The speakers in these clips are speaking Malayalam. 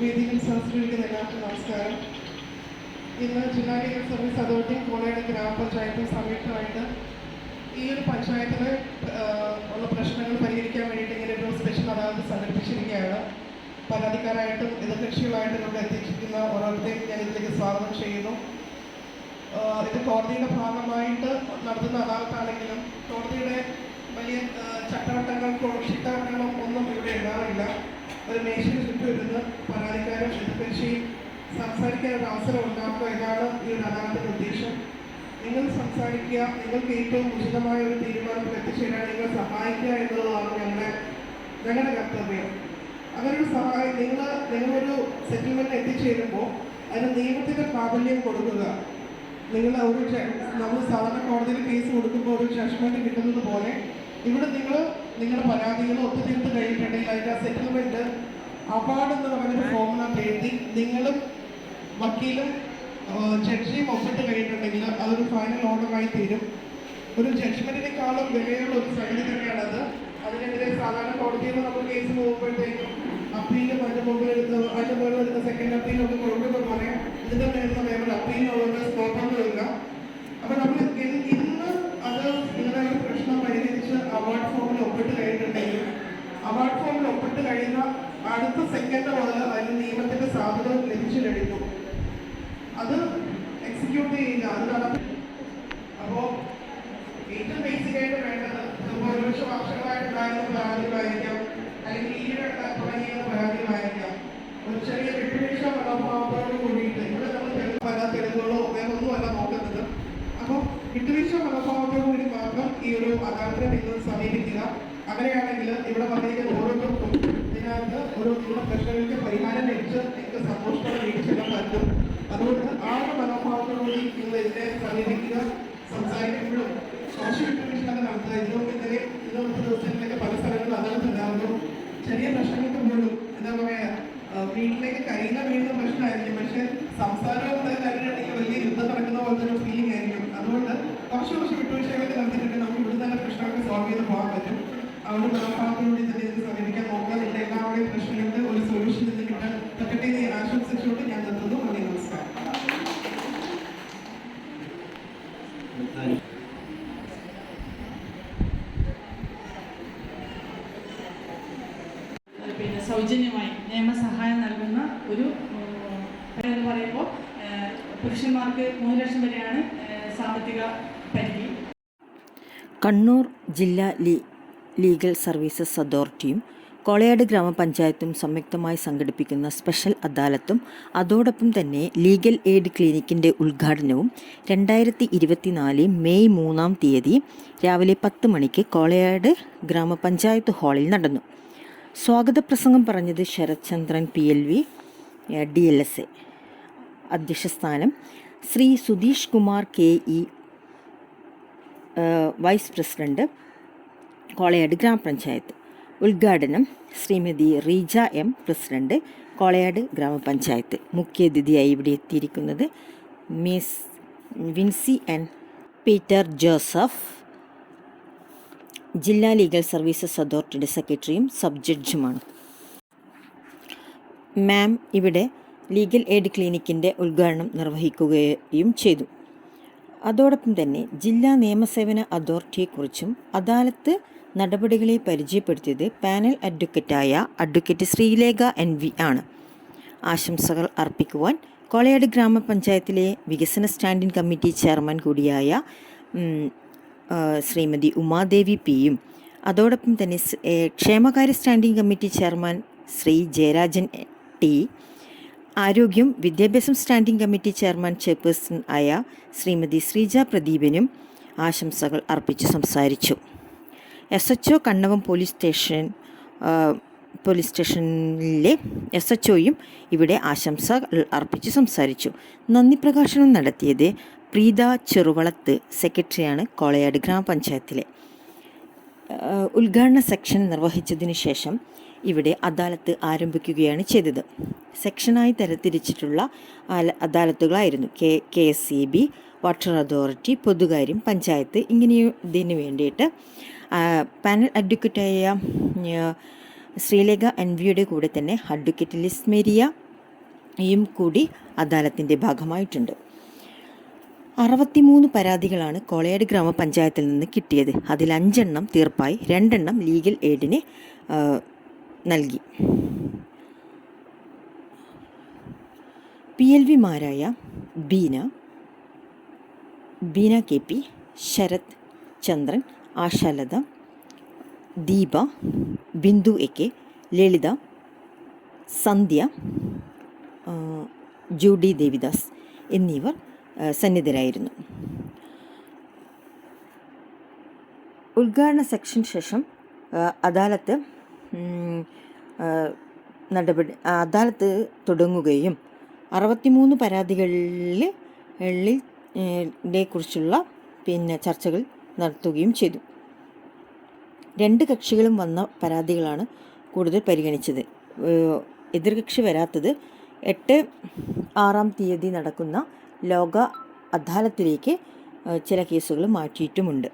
വേദിയിൽ സംസ്കരിക്കുന്ന എല്ലാവർക്കും നമസ്കാരം. ഇന്ന് ജില്ലാ ലീഗൽ സർവീസ് അതോറിറ്റി കോളേജ് ഗ്രാമപഞ്ചായത്തും സംയുക്തമായിട്ട് ഈ ഒരു പഞ്ചായത്തിൽ ഉള്ള പ്രശ്നങ്ങൾ പരിഹരിക്കാൻ വേണ്ടിയിട്ട് ഇങ്ങനെ ഒരു സ്പെഷ്യൽ അദാലത്ത് സംഘടിപ്പിച്ചിരിക്കുകയാണ്. പരാതിക്കാരായിട്ടും എതിർകക്ഷികളായിട്ടും ഇവിടെ എത്തിച്ചിരിക്കുന്ന ഓരോരുത്തരെയും ഞാൻ ഇതിലേക്ക് സ്വാഗതം ചെയ്യുന്നു. ഇത് കോടതിയുടെ ഭാഗമായിട്ട് നടത്തുന്ന അദാലത്താണെങ്കിലും കോടതിയുടെ വലിയ ചിട്ടവട്ടങ്ങളോ ഒന്നും ഇവിടെ ഉണ്ടാവില്ല. ഒരു മേശയ്ക്ക് ചുറ്റും ഇരുന്ന് പരാതിക്കാരും എതിർകക്ഷിയും സംസാരിക്കാൻ ഒരു അവസരം ഉണ്ടാക്കുക എന്നാണ് ഈ ഒരു അദാലത്തിൻ്റെ ഉദ്ദേശം. നിങ്ങൾ സംസാരിക്കുക, നിങ്ങൾക്ക് ഏറ്റവും ഉചിതമായ ഒരു തീരുമാനത്തിൽ എത്തിച്ചേരാൻ നിങ്ങൾ സഹായിക്കുക എന്നുള്ളതാണ് ഞങ്ങളുടെ കർത്തവ്യം. അങ്ങനൊരു സഹായം നിങ്ങളൊരു സെറ്റിൽമെൻറ്റ് എത്തിച്ചേരുമ്പോൾ അതിന് നിയമത്തിൻ്റെ പ്രാബല്യം കൊടുക്കുക. നമ്മൾ സാധാരണ കോടതിയിൽ കേസ് കൊടുക്കുമ്പോൾ ഒരു ജഡ്ജ്മെൻറ്റ് കിട്ടുന്നത് പോലെ ഇവിടെ നിങ്ങളുടെ പരാതികൾ ഒത്തുതീർത്ത് കഴിഞ്ഞിട്ടുണ്ടെങ്കിൽ അതിൻ്റെ ആ സെറ്റിൽമെൻറ്റ് അവാർഡ് എന്ന് പറയുന്ന ഫോമിനകത്ത് എഴുതി നിങ്ങളും വക്കീലും ജഡ്ജിയും ഒപ്പിട്ട് കഴിഞ്ഞിട്ടുണ്ടെങ്കിൽ അതൊരു ഫൈനൽ ഓർഡറായി തീരും. ഒരു ജഡ്ജ്മെൻറ്റിനേക്കാളും വിലയുള്ള ഒരു സംഗതി തന്നെയാണത്. അതിനെതിരെ സാധാരണ കോടതിയിൽ നമ്മൾ കേസ് പോകുമ്പോഴത്തേക്കും അപ്പീലും അതിൻ്റെ മുകളിൽ എടുത്ത സെക്കൻഡ് അപ്പീലൊക്കെ കൊടുക്കുന്ന പോലെ ഇതിൻ്റെ നേരിടുന്ന വേറെ അപ്പീലിനുള്ള സ്കോപ്പുകളില്ല. അപ്പോൾ നമ്മൾ ഇന്ന് അത് ഇങ്ങനെ ഒരു പ്രശ്നം പരിഹരിച്ച് അവാർഡ് ഫോമിൽ ഒപ്പിട്ട് കഴിഞ്ഞിട്ടുണ്ടെങ്കിൽ അവാർഡ് ഫോമിൽ ഒപ്പിട്ട് കഴിയുന്ന അടുത്ത സെക്കൻഡ് മുതൽ അതിന് നിയമത്തിൻ്റെ സാധ്യത ലഭിച്ചു കഴിഞ്ഞു. അത് എക്സിക്യൂട്ട് ചെയ്യുക, അത് നടക്കും. അപ്പോൾ ഏറ്റവും ബേസിക്കായിട്ട് വേണ്ടത് ഒരുപക്ഷെ വർഷങ്ങളായിട്ടുണ്ടായിരുന്ന പരാതികളായിരിക്കാം, അല്ലെങ്കിൽ ഈയിടെ തുടങ്ങിയ പരാതികളായിരിക്കാം. ഒരു ചെറിയ വിട്ടുവീഴ്ച മനോഭാവത്തോട് കൂടിയിട്ട് ഇവിടെ നമ്മൾ പല തെളിവുകളോ വേറൊന്നുമല്ല നോക്കുന്നത്. അപ്പോൾ വിട്ടുവീഴ്ച മനോഭാവത്തോടു കൂടി മാത്രം ഈ ഒരു അദാലത്തിനെ നിങ്ങൾ സമീപിക്കുക. അങ്ങനെയാണെങ്കിൽ ഇവിടെ വന്നിരിക്കുന്ന ഓരോരുത്തർക്കും ഇതിനകത്ത് ഇവിടെ പ്രശ്നങ്ങൾക്ക് പരിഹാരം ലഭിച്ച് നിങ്ങൾക്ക് സന്തോഷത്തോടെ വീട്ടിൽ ചെല്ലാൻ പറ്റും. അതുകൊണ്ട് ആ ഒരു മനോഭാവത്തോടുകൂടി നിങ്ങൾ ഇതിനെ സമീപിക്കുക. സംസാരിക്കുമ്പോഴും കുറച്ച് വിട്ടുവീഴ്ചകളൊക്കെ നടത്തുക. ഇന്നത്തെ ദിവസങ്ങളിലൊക്കെ പല സ്ഥലങ്ങളിലും അദാലത്ത് ഉണ്ടാകുന്നു. ചെറിയ പ്രശ്നങ്ങൾക്ക് പോലും എന്താ പറയുക, വീട്ടിലേക്ക് വീഴുന്ന പ്രശ്നമായിരിക്കും, പക്ഷെ സംസാരവും കാര്യമാണെങ്കിൽ വലിയ യുദ്ധം നടക്കുന്ന പോലത്തെ ഒരു ഫീലിംഗ് ആയിരിക്കും. അതുകൊണ്ട് കുറച്ച് വിട്ടുവീഴ്ചകളൊക്കെ നടത്തിയിട്ട് നമുക്ക് ഇവിടെ തന്നെ പ്രശ്നമൊക്കെ സോൾവ് ചെയ്ത് പോകാൻ പറ്റും. ആ ഒരു മനോഭാവത്തോടുകൂടി തന്നെ ഇത് സമീപിക്കാൻ നോക്കുക. നിങ്ങളുടെ എല്ലാവരുടെയും പ്രശ്നങ്ങൾക്ക് ഒരു സൊല്യൂഷൻ നിന്ന് പറ്റട്ടെ എന്ന് ആശംസിച്ചുകൊണ്ട് ഞാൻ നിർത്തുന്നു. നന്ദി, നമസ്കാരം. പിന്നെ സൗജന്യമായി നിയമസഹായം നൽകുന്ന ഒരു എന്ന് പറയുമ്പോൾ പുരുഷന്മാർക്ക് 3 ലക്ഷം വരെയാണ് സാമ്പത്തിക പരിധി. കണ്ണൂർ ജില്ലാ ലീഗൽ സർവീസസ് അതോറിറ്റിയും കോളയാട് ഗ്രാമപഞ്ചായത്തും സംയുക്തമായി സംഘടിപ്പിക്കുന്ന സ്പെഷ്യൽ അദാലത്തും അതോടൊപ്പം തന്നെ ലീഗൽ എയ്ഡ് ക്ലിനിക്കിൻ്റെ ഉദ്ഘാടനവും 2024 മെയ് 3 രാവിലെ 10 മണിക്ക് കോളയാട് ഗ്രാമപഞ്ചായത്ത് ഹാളിൽ നടന്നു. സ്വാഗത പ്രസംഗം പറഞ്ഞത് ശരത് ചന്ദ്രൻ PLV DLSA. അധ്യക്ഷസ്ഥാനം Shri Sudheesh Kumar KE, vice president Kolayad ഗ്രാമപഞ്ചായത്ത്. ഉദ്ഘാടനം ശ്രീമതി റീജ M, പ്രസിഡന്റ് കോളയാട് ഗ്രാമപഞ്ചായത്ത്. മുഖ്യാതിഥിയായി ഇവിടെ എത്തിയിരിക്കുന്നത് മിസ് വിൻസി N പീറ്റർ ജോസഫ്, ജില്ലാ ലീഗൽ സർവീസസ് അതോറിറ്റിയുടെ സെക്രട്ടറിയും സബ് ജഡ്ജുമാണ്. മാം ഇവിടെ ലീഗൽ എയ്ഡ് ക്ലിനിക്കിൻ്റെ ഉദ്ഘാടനം നിർവഹിക്കുകയും ചെയ്തു. അതോടൊപ്പം തന്നെ ജില്ലാ നിയമസേവന അതോറിറ്റിയെക്കുറിച്ചും അദാലത്ത് നടപടികളെ പരിചയപ്പെടുത്തിയത് പാനൽ അഡ്വക്കേറ്റായ അഡ്വക്കേറ്റ് ശ്രീലേഖ NV ആണ്. ആശംസകൾ അർപ്പിക്കുവാൻ കോളയാട് ഗ്രാമപഞ്ചായത്തിലെ വികസന സ്റ്റാൻഡിംഗ് കമ്മിറ്റി ചെയർമാൻ കൂടിയായ ശ്രീമതി ഉമാദേവി Pയും അതോടൊപ്പം തന്നെ ക്ഷേമകാര്യ standing committee chairman Shri Jayarajan T, ആരോഗ്യം വിദ്യാഭ്യാസം സ്റ്റാൻഡിംഗ് കമ്മിറ്റി ചെയർമാൻ ചെയർപേഴ്സൺ ആയ ശ്രീമതി ശ്രീജ പ്രദീപിനും ആശംസകൾ അർപ്പിച്ച് സംസാരിച്ചു. SHO കണ്ണവം പോലീസ് സ്റ്റേഷനിലെ SHOയും ഇവിടെ ആശംസകൾ അർപ്പിച്ച് സംസാരിച്ചു. നന്ദി പ്രകാശനം നടത്തിയത് പ്രീത ചെറുവളത്ത്, സെക്രട്ടറിയാണ് കോളയാട് ഗ്രാമപഞ്ചായത്തിലെ. ഉദ്ഘാടന സെക്ഷൻ നിർവഹിച്ചതിന് ശേഷം ഇവിടെ അദാലത്ത് ആരംഭിക്കുകയാണ് ചെയ്തത്. സെക്ഷനായി തരംതിരിച്ചിട്ടുള്ള അദാലത്തുകളായിരുന്നു KSEB, വാട്ടർ അതോറിറ്റി, പൊതുകാര്യം, പഞ്ചായത്ത്. ഇങ്ങനെ ഇതിന് വേണ്ടിയിട്ട് പാനൽ അഡ്വക്കേറ്റായ ശ്രീലേഖ എൻവിയുടെ കൂടെ തന്നെ അഡ്വക്കേറ്റ് ലിസ് മേരിയയും കൂടി അദാലത്തിൻ്റെ ഭാഗമായിട്ടുണ്ട്. 63 പരാതികളാണ് കോളയാട് ഗ്രാമപഞ്ചായത്തിൽ നിന്ന് കിട്ടിയത്. അതിൽ 5 എണ്ണം തീർപ്പായി, 2 എണ്ണം ലീഗൽ എയ്ഡിന് നൽകി. PLVമാരായ ബീന KP, ശരത് ചന്ദ്രൻ, ആശാലത, ദീപ, ബിന്ദു AK, ലളിത, സന്ധ്യ, ജൂഡി ദേവിദാസ് എന്നിവർ സന്നിധരായിരുന്നു. ഉദ്ഘാടന സെക്ഷന് ശേഷം അദാലത്ത് തുടങ്ങുകയും 63 പരാതികളിലെ കുറിച്ചുള്ള ചർച്ചകൾ നടത്തുകയും ചെയ്തു. 2 കക്ഷികളും വന്ന പരാതികളാണ് കൂടുതൽ പരിഗണിച്ചത്. എതിർകക്ഷി വരാത്തത് 8-6 നടക്കുന്ന ലോക അദാലത്തിലേക്ക് ചില കേസുകൾ മാറ്റിയിട്ടുമുണ്ട്.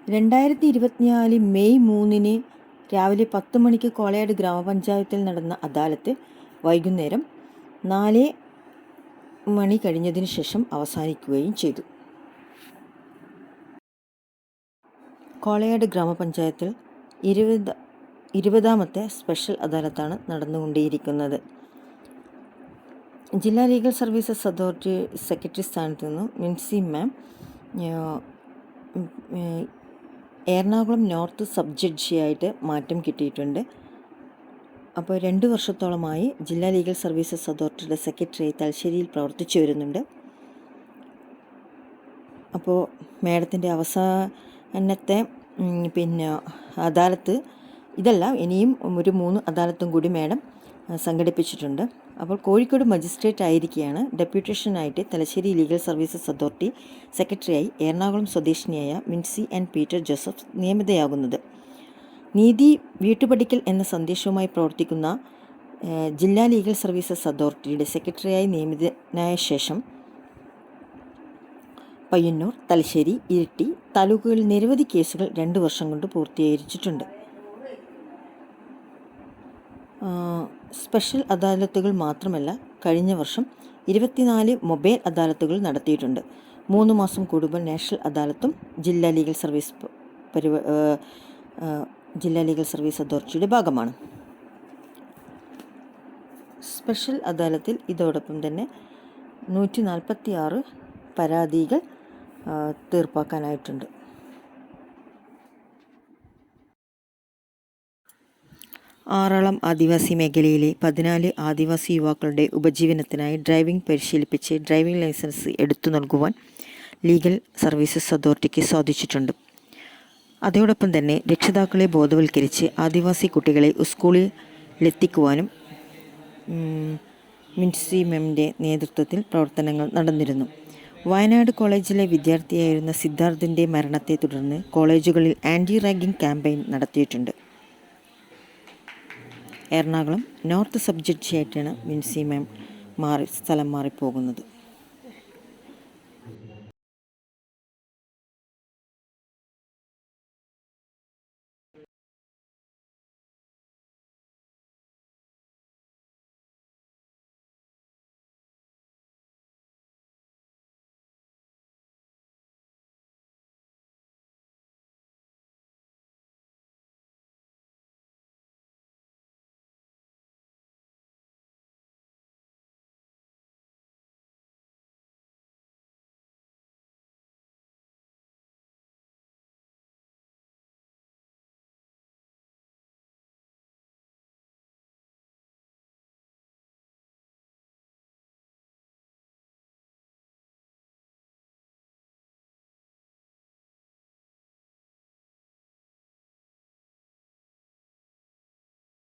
2024 മെയ് 3 രാവിലെ 10 മണിക്ക് കോളയാട് ഗ്രാമപഞ്ചായത്തിൽ നടന്ന അദാലത്ത് വൈകുന്നേരം 4 മണി കഴിഞ്ഞതിന് ശേഷം അവസാനിക്കുകയും ചെയ്തു. കോളയാട് ഗ്രാമപഞ്ചായത്തിൽ 20ാമത്തെ സ്പെഷ്യൽ അദാലത്താണ് നടന്നുകൊണ്ടേയിരിക്കുന്നത്. ജില്ലാ ലീഗൽ സർവീസസ് അതോറിറ്റി സെക്രട്ടറി സ്ഥാനത്ത് നിന്നും മിൻസി മാം എറണാകുളം നോർത്ത് സബ് ജഡ്ജിയായിട്ട് മാറ്റം കിട്ടിയിട്ടുണ്ട്. അപ്പോൾ 2 വർഷത്തോളമായി ജില്ലാ ലീഗൽ സർവീസസ് അതോറിറ്റിയുടെ സെക്രട്ടറിയായി തലശ്ശേരിയിൽ പ്രവർത്തിച്ചു വരുന്നുണ്ട്. അപ്പോൾ മാഡത്തിൻ്റെ അവസാനത്തെ അദാലത്ത് ഇതല്ല, ഇനിയും ഒരു 3 അദാലത്തും കൂടി മാഡം സംഘടിപ്പിച്ചിട്ടുണ്ട്. അപ്പോൾ കോഴിക്കോട് മജിസ്ട്രേറ്റ് ആയിരിക്കെയാണ് ഡെപ്യൂട്ടേഷനായിട്ട് തലശ്ശേരി ലീഗൽ സർവീസസ് അതോറിറ്റി സെക്രട്ടറിയായി എറണാകുളം സ്വദേശിനിയായ മിൻസി ആൻഡ് പീറ്റർ ജോസഫ് നിയമിതയാകുന്നത്. നീതി വീട്ടുപടിക്കൽ എന്ന സന്ദേശവുമായി പ്രവർത്തിക്കുന്ന ജില്ലാ ലീഗൽ സർവീസസ് അതോറിറ്റിയുടെ സെക്രട്ടറിയായി നിയമിതനായ ശേഷം പയ്യന്നൂർ, തലശ്ശേരി, ഇരിട്ടി താലൂക്കുകളിൽ നിരവധി കേസുകൾ 2 വർഷം കൊണ്ട് പൂർത്തീകരിച്ചിട്ടുണ്ട്. സ്പെഷ്യൽ അദാലത്തുകൾ മാത്രമല്ല, കഴിഞ്ഞ വർഷം 24 മൊബൈൽ അദാലത്തുകൾ നടത്തിയിട്ടുണ്ട്. 3 മാസം കൂടുമ്പോൾ നാഷണൽ അദാലത്തും ജില്ലാ ലീഗൽ സർവീസ് അതോറിറ്റിയുടെ ഭാഗമാണ്. സ്പെഷ്യൽ അദാലത്തിൽ ഇതോടൊപ്പം തന്നെ 146 പരാതികൾ തീർപ്പാക്കാനായിട്ടുണ്ട്. ആറളം ആദിവാസി മേഖലയിലെ 14 ആദിവാസി യുവാക്കളുടെ ഉപജീവനത്തിനായി ഡ്രൈവിംഗ് പരിശീലിപ്പിച്ച് ഡ്രൈവിംഗ് ലൈസൻസ് എടുത്തു നൽകുവാൻ ലീഗൽ സർവീസസ് അതോറിറ്റിക്ക് സാധിച്ചിട്ടുണ്ട്. അതോടൊപ്പം തന്നെ രക്ഷിതാക്കളെ ബോധവൽക്കരിച്ച് ആദിവാസി കുട്ടികളെ സ്കൂളിലെത്തിക്കുവാനും മിൻസി മെമ്മിൻ്റെ നേതൃത്വത്തിൽ പ്രവർത്തനങ്ങൾ നടന്നിരുന്നു. വയനാട് കോളേജിലെ വിദ്യാർത്ഥിയായിരുന്ന സിദ്ധാർത്ഥിൻ്റെ മരണത്തെ തുടർന്ന് കോളേജുകളിൽ ആൻറ്റി റാഗിംഗ് ക്യാമ്പയിൻ നടത്തിയിട്ടുണ്ട്. എറണാകുളം നോർത്ത് സബ് ജഡ്ജിയായിട്ടാണ് മിൻസി മാം സ്ഥലം മാറിപ്പോകുന്നത്.